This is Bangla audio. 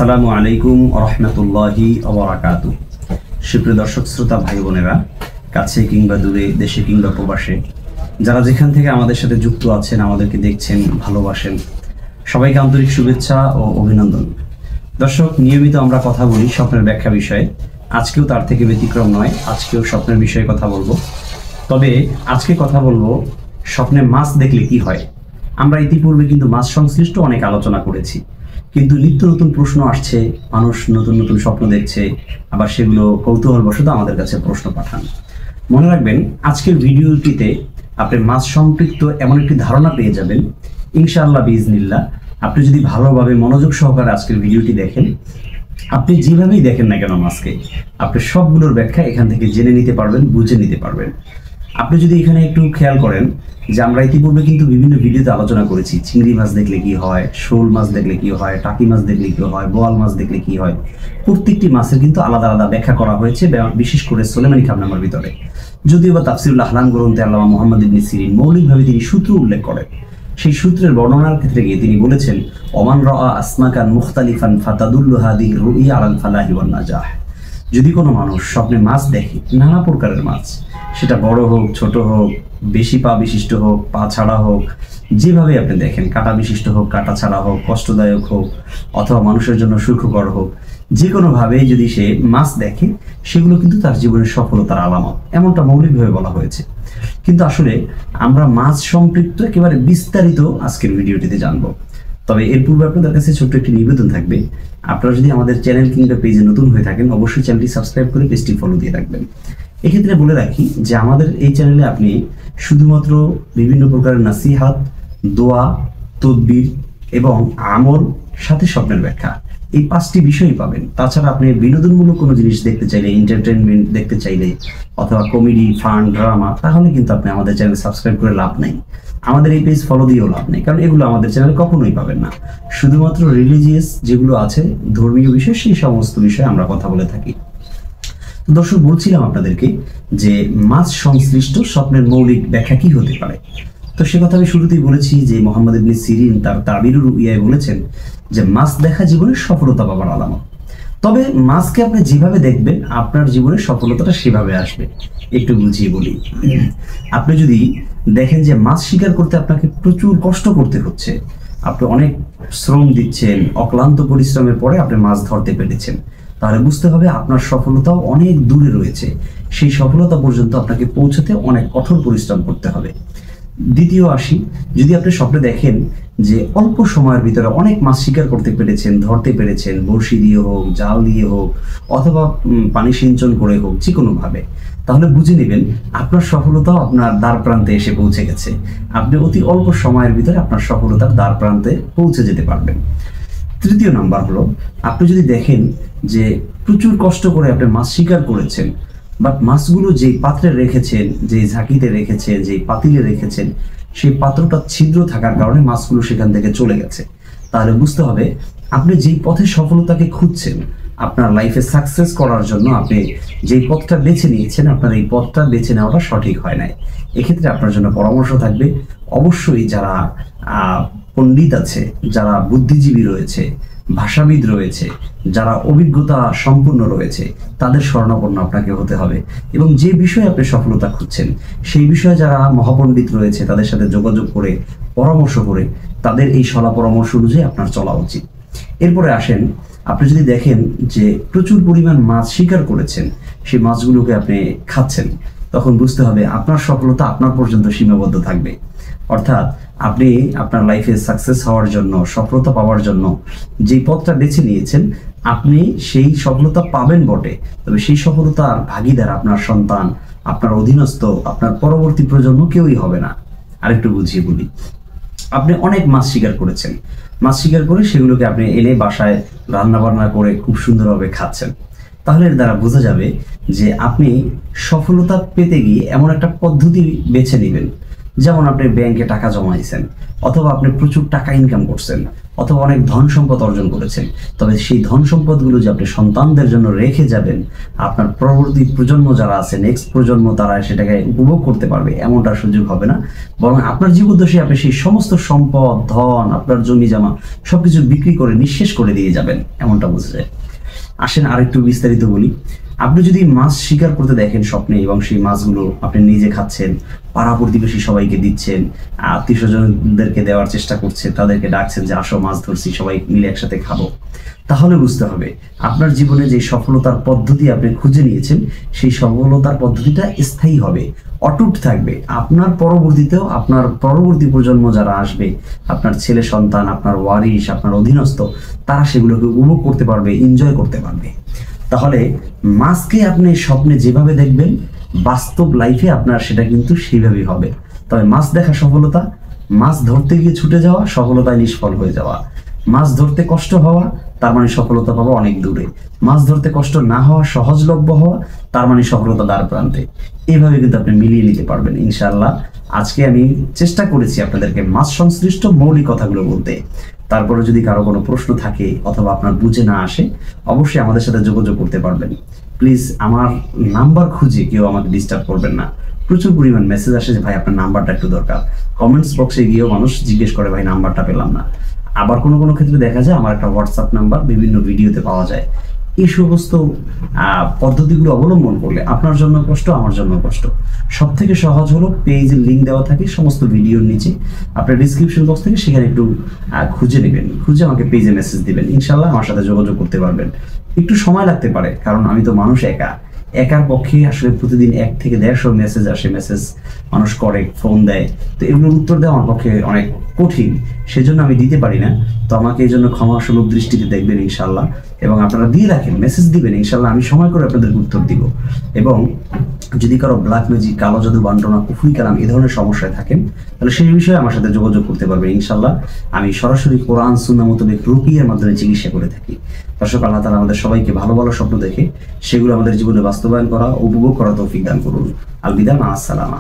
আসসালামু আলাইকুম রহমতুল্লাহি ওবারাকাতু। সুপ্রিয় দর্শক শ্রোতা ভাই বোনেরা, কাছে কিংবা দূরে, দেশে কিংবা প্রবাসে, যারা যেখান থেকে আমাদের সাথে যুক্ত আছেন, আমাদেরকে দেখছেন, ভালোবাসেন, সবাইকে আন্তরিক শুভেচ্ছা ও অভিনন্দন। দর্শক, নিয়মিত আমরা কথা বলি স্বপ্নের ব্যাখ্যা বিষয়ে। আজকেও তার থেকে ব্যতিক্রম নয়, আজকেও স্বপ্নের বিষয়ে কথা বলবো। তবে আজকে কথা বলবো স্বপ্নে মাছ দেখলে কি হয়। আমরা ইতিপূর্বে কিন্তু মাছ সংশ্লিষ্ট অনেক আলোচনা করেছি, কিন্তু নিত্য নতুন প্রশ্ন আসছে, মানুষ নতুন নতুন স্বপ্ন দেখছে, আবার সেগুলো কৌতূহলবশত আমাদের কাছে প্রশ্ন পাঠান। মনে রাখবেন, আজকের ভিডিওটিতে আপনি মাছ সম্পৃক্ত এমন একটি ধারণা পেয়ে যাবেন ইনশাআল্লাহ বিইজনিল্লাহ। আপনি যদি ভালোভাবে মনোযোগ সহকারে আজকের ভিডিওটি দেখেন, আপনি যেভাবেই দেখেন না কেন মাছকে, আপনি সবগুলোর ব্যাখ্যা এখান থেকে জেনে নিতে পারবেন, বুঝে নিতে পারবেন। আপনি যদি এখানে একটু খেয়াল করেন যে আমরা ইতিপূর্বে কিন্তু বিভিন্ন ভিডিওতে আলোচনা করেছি চিংড়ি মাছ দেখলে কি হয়, শোল মাছ দেখলে কি হয়, টাকি মাছ দেখলে কি হয়, বোয়াল মাছ দেখলে কি হয়। প্রত্যেকটি মাছের কিন্তু আলাদা আলাদা ব্যাখ্যা করা হয়েছে, বিশেষ করে সোলেমানি খাবনামার ভিতরে। যদিও বা তাফসিরুল আহলাম গ্রন্থে আল্লামা মুহাম্মদ ইবনে সিরিন মৌলিকভাবে তিনি সূত্র উল্লেখ করেন। সেই সূত্রের বর্ণনার ক্ষেত্রে গিয়ে তিনি বলেছেন, ওমান রাআ আসমাকান মুখতালিফান ফাতাদুল্লু হাদিহি রুইয়া আলাল ফালাহি ওয়ান নাজাহ। যদি কোনো মানুষ স্বপ্নে মাছ দেখে, নানা প্রকারের মাছ, সেটা বড় হোক, ছোট হোক, বেশি পা বিশিষ্ট হোক, পা ছাড়া হোক, যেভাবে আপনি দেখেন, কাটা বিশিষ্ট হোক, কাটা ছাড়া হোক, কষ্টদায়ক হোক, অথবা মানুষের জন্য সুখকর হোক, যে কোনোভাবেই যদি সে মাছ দেখে, সেগুলো কিন্তু তার জীবনের সফলতার আলামত, এমনটা মৌলিকভাবে বলা হয়েছে। কিন্তু আসলে আমরা মাছ সম্পৃক্ত একেবারে বিস্তারিত আজকের ভিডিওটিতে জানবো। তবে এর পূর্বে আপনাদের কাছে ছোট্ট একটি নিবেদন থাকবে, আপনারা যদি আমাদের চ্যানেল কিংবা পেজে নতুন হয়ে থাকেন, অবশ্যই চ্যানেলটি সাবস্ক্রাইব করে পেজটি ফলো দিয়ে রাখবেন। এক্ষেত্রে বলে রাখি যে আমাদের এই চ্যানেলে আপনি শুধুমাত্র বিভিন্ন প্রকারের নাসিহাত, দোয়া, তদবির এবং আমল, সাথে স্বপ্নের ব্যাখ্যা, এই 5টি বিষয়ই পাবেন। তাছাড়া আপনি বিনোদনমূলক কোনো জিনিস দেখতে চাইলে, এন্টারটেনমেন্ট দেখতে চাইলে, অথবা কমেডি, ফান, ড্রামা, তাহলে কিন্তু আপনি আমাদের চ্যানেল সাবস্ক্রাইব করে লাভ নেই, আমাদের এই পেজ ফলো দিয়েও লাভ নেই, কারণ এগুলো আমাদের চ্যানেলে কখনোই পাবেন না। শুধুমাত্র রিলিজিয়াস যেগুলো আছে, ধর্মীয় বিষয়, সেই সমস্ত বিষয়ে আমরা কথা বলে থাকি। দর্শক, বলছিলাম আপনাদেরকে যে মাছ সংশ্লিষ্ট স্বপ্নের মৌলিক ব্যাখ্যা কি হতে পারে। তো সে কথা আমি শুরুতেই বলেছি যে মুহাম্মদ ইবনে সিরিন তার তাবিরুর রুইয়ায় বলেছেন যে মাছ দেখা জীবনের সফলতা পাবার আলামত। তবে মাছকে আপনি যেভাবে দেখবেন, আপনার জীবনের সফলতাটা সেভাবে আসবে। একটু বুঝিয়ে বলি। আপনি যদি দেখেন যে মাছ শিকার করতে আপনাকে প্রচুর কষ্ট করতে হচ্ছে, আপনি অনেক শ্রম দিচ্ছেন, অক্লান্ত পরিশ্রমের পরে আপনি মাছ ধরতে পেরেছেন, তাহলে বুঝতে হবে আপনার সফলতাও অনেক দূরে রয়েছে। সেই সফলতা পর্যন্ত আপনাকে পৌঁছাতে অনেক কঠোর পরিশ্রম করতে হবে। দ্বিতীয় আসি, যদি আপনি স্বপ্নে দেখেন যে অল্প সময়ের ভিতরে অনেক মাছ শিকার করতে পেরেছেন, ধরতে পেরেছেন, বড়শি দিয়ে হোক, জাল দিয়ে হোক, অথবা পানি সিঞ্চন করে হোক, যে কোনোভাবে, তাহলে বুঝে নেবেন আপনার সফলতাও আপনার দ্বার প্রান্তে এসে পৌঁছে গেছে। আপনি অতি অল্প সময়ের ভিতরে আপনার সফলতার দ্বার প্রান্তে পৌঁছে যেতে পারবেন। তৃতীয় নাম্বার হলো, আপনি যদি দেখেন যে প্রচুর কষ্ট করে আপনি মাছ শিকার করেছেন, বাট মাছগুলো যেই পাত্রে রেখেছেন, যেই ঝাঁকিতে রেখেছেন, যেই পাতিলে রেখেছেন, সেই পাত্রটা ছিদ্র থাকার কারণে মাছগুলো সেখান থেকে চলে গেছে, তাহলে বুঝতে হবে আপনি যেই পথে সফলতাকে খুঁজছেন, আপনার লাইফে সাকসেস করার জন্য আপনি যেই পথটা বেছে নিয়েছেন, আপনার এই পথটা বেছে নেওয়াটা সঠিক হয় নাই। এক্ষেত্রে আপনার জন্য পরামর্শ থাকবে, অবশ্যই যারা পণ্ডিত আছে, যারা বুদ্ধিজীবী রয়েছে, ভাষাবিদ রয়েছে, যারা অভিজ্ঞতা সম্পূর্ণ রয়েছে, তাদের শরণাপন্ন আপনাকে হতে হবে। এবং যে বিষয়ে আপনি সফলতা খুঁজছেন, সেই বিষয়ে যারা মহাপণ্ডিত রয়েছে, তাদের সাথে যোগাযোগ করে, পরামর্শ করে, তাদের এই সলা পরামর্শ অনুযায়ী আপনার চলা উচিত। এরপরে আসেন, আপনি যদি দেখেন যে প্রচুর পরিমাণ মাছ শিকার করেছেন, সেই মাছগুলোকে আপনি খাচ্ছেন, তখন বুঝতে হবে আপনার সফলতা আপনার পর্যন্ত সীমাবদ্ধ থাকবে। অর্থাৎ আপনি আপনার লাইফে সাকসেস হওয়ার জন্য, সফলতা পাওয়ার জন্য যে পথটা বেছে নিয়েছেন, আপনি সেই সফলতা পাবেন বটে, তবে সেই সফলতার ভাগিদার আপনার সন্তান, আপনার অধীনস্থ, আপনার পরবর্তী প্রজন্ম কেউই হবে না। আরেকটু বুঝিয়ে বলি, আপনি অনেক মাছ শিকার করেছেন, মাছ শিকার করে সেগুলোকে আপনি এনে বাসায় রান্না বান্না করে খুব সুন্দরভাবে খাচ্ছেন, তাহলে এর দ্বারা বোঝা যাবে যে আপনি সফলতা পেতে গিয়ে এমন একটা পদ্ধতি বেছে নেবেন যেমন আপনি ব্যাংকে টাকা জমাইছেন, অথবা আপনি প্রচুর টাকা ইনকাম করছেন, অথবা অনেক ধন সম্পদ অর্জন করেছেন, তবে সেই ধন সম্পদগুলো যে আপনি সন্তানদের জন্য রেখে যাবেন, আপনার পরবর্তী প্রজন্ম যারা আছে, নেক্সট প্রজন্ম, তারা সেটাকে উপভোগ করতে পারবে, এমনটা সুযোগ হবে না। বরং আপনার জীবদ্দশায় আপনি সেই সমস্ত সম্পদ, ধন, আপনার জমি জমা সবকিছু বিক্রি করে নিঃশেষ করে দিয়ে যাবেন, এমনটা বোঝা যায়। আসেন আরেকটু বিস্তারিত বলি। আপনি যদি মাছ শিকার করতে দেখেন স্বপ্নে, এবং সেই মাছগুলো আপনি নিজে খাচ্ছেন, পাড়া প্রতিবেশী সবাইকে দিচ্ছেন, আত্মীয় স্বজনদেরকে দেওয়ার চেষ্টা করছেন, তাদেরকে ডাকছেন যে আসো মাছ ধরছি, সবাই মিলে একসাথে খাবো, তাহলে বুঝতে হবে আপনার জীবনে যে সফলতার পদ্ধতি আপনি খুঁজে নিয়েছেন, সেই সফলতার পদ্ধতিটা স্থায়ী হবে, অটুট থাকবে। আপনার পরবর্তীতেও, আপনার পরবর্তী প্রজন্ম যারা আসবে, আপনার ছেলে সন্তান, আপনার ওয়ারিশ, আপনার অধীনস্থ, তারা সেগুলোকে উপভোগ করতে পারবে, এনজয় করতে পারবে। তাহলে মাছকে আপনি স্বপ্নে যেভাবে দেখবেন, বাস্তব লাইফে আপনার সেটা কিন্তু সেইভাবেই হবে। তবে মাছ দেখা সফলতা, মাছ ধরতে গিয়ে ছুটে যাওয়া সফলতায় নিষ্ফল হয়ে যাওয়া, মাছ ধরতে কষ্ট হওয়া তার মানে সফলতা পাওয়া অনেক দূরে, মাছ ধরতে কষ্ট না হওয়া, সহজলভ্য হওয়া, তার মানে সফলতা দ্বার প্রান্তে। এইভাবে কিন্তু আপনি মিলিয়ে নিতে পারবেন ইনশাআল্লাহ। আজকে আমি চেষ্টা করেছি আপনাদেরকে মাছ সংশ্লিষ্ট মৌলিক কথাগুলো বলতে। তারপরে যদি কারো কোনো প্রশ্ন থাকে অথবা আপনার বুঝে না আসে, অবশ্যই আমাদের সাথে যোগাযোগ করতে পারবেন। প্লিজ আমার নাম্বার খুঁজে কেউ আমাকে ডিস্টার্ব করবেন না। প্রচুর পরিমাণ মেসেজ আসে যে ভাই আপনার নাম্বারটা একটু দরকার। কমেন্টস বক্সে গিয়েও মানুষ জিজ্ঞেস করে ভাই নাম্বারটা পেলাম না। আবার কোনো কোনো ক্ষেত্রে দেখা যায় আমার একটা হোয়াটসঅ্যাপ নাম্বার বিভিন্ন ভিডিওতে পাওয়া যায়। এই সমস্ত পদ্ধতিগুলো অবলম্বন করলে আপনার জন্য কষ্ট, আমার জন্য কষ্ট। সব থেকে সহজ হলো পেজের লিঙ্ক দেওয়া থাকে সমস্ত ভিডিওর নিচে, আপনার ডিসক্রিপশন বক্স থেকে সেখানে একটু খুঁজে নেবেন, খুঁজে আমাকে পেজে মেসেজ দিবেন, ইনশাল্লাহ আমার সাথে যোগাযোগ করতে পারবেন। একটু সময় লাগতে পারে, কারণ আমি তো মানুষ, একার পক্ষে আসলে প্রতিদিন 1 থেকে 150 মেসেজ আসে, মেসেজ মানুষ করে, ফোন দেয়, তো এগুলোর উত্তর দেওয়া আমার পক্ষে অনেক কঠিন, সেজন্য আমি দিতে পারি না। তো আমাকে এই জন্য ক্ষমা সুলভ দৃষ্টিতে দেখবেন ইনশাল্লাহ, এবং আপনারা দিয়ে রাখেন, মেসেজ দিবেন, ইনশাল্লাহ আমি সময় করে আপনাদের উত্তর দিব। এবং যদি কারো ব্ল্যাক ম্যাজিক, কালো জাদু, বান্টনা, কুফরি কালাম এই ধরনের সমস্যায় থাকেন, তাহলে সেই বিষয়ে আমার সাথে যোগাযোগ করতে পারবেন ইনশাল্লাহ। আমি সরাসরি কোরআন সুন্নাহ মোতাবেক রুকিয়ার মাধ্যমে চিকিৎসা করে থাকি। দর্শক, আল্লাহ তাআলা আমাদের সবাইকে ভালো ভালো স্বপ্ন দেখে সেগুলো আমাদের জীবনে বাস্তবায়ন করা, উপভোগ করা তৌফিক দান করুন। আল বিদা, মা আসসালামা।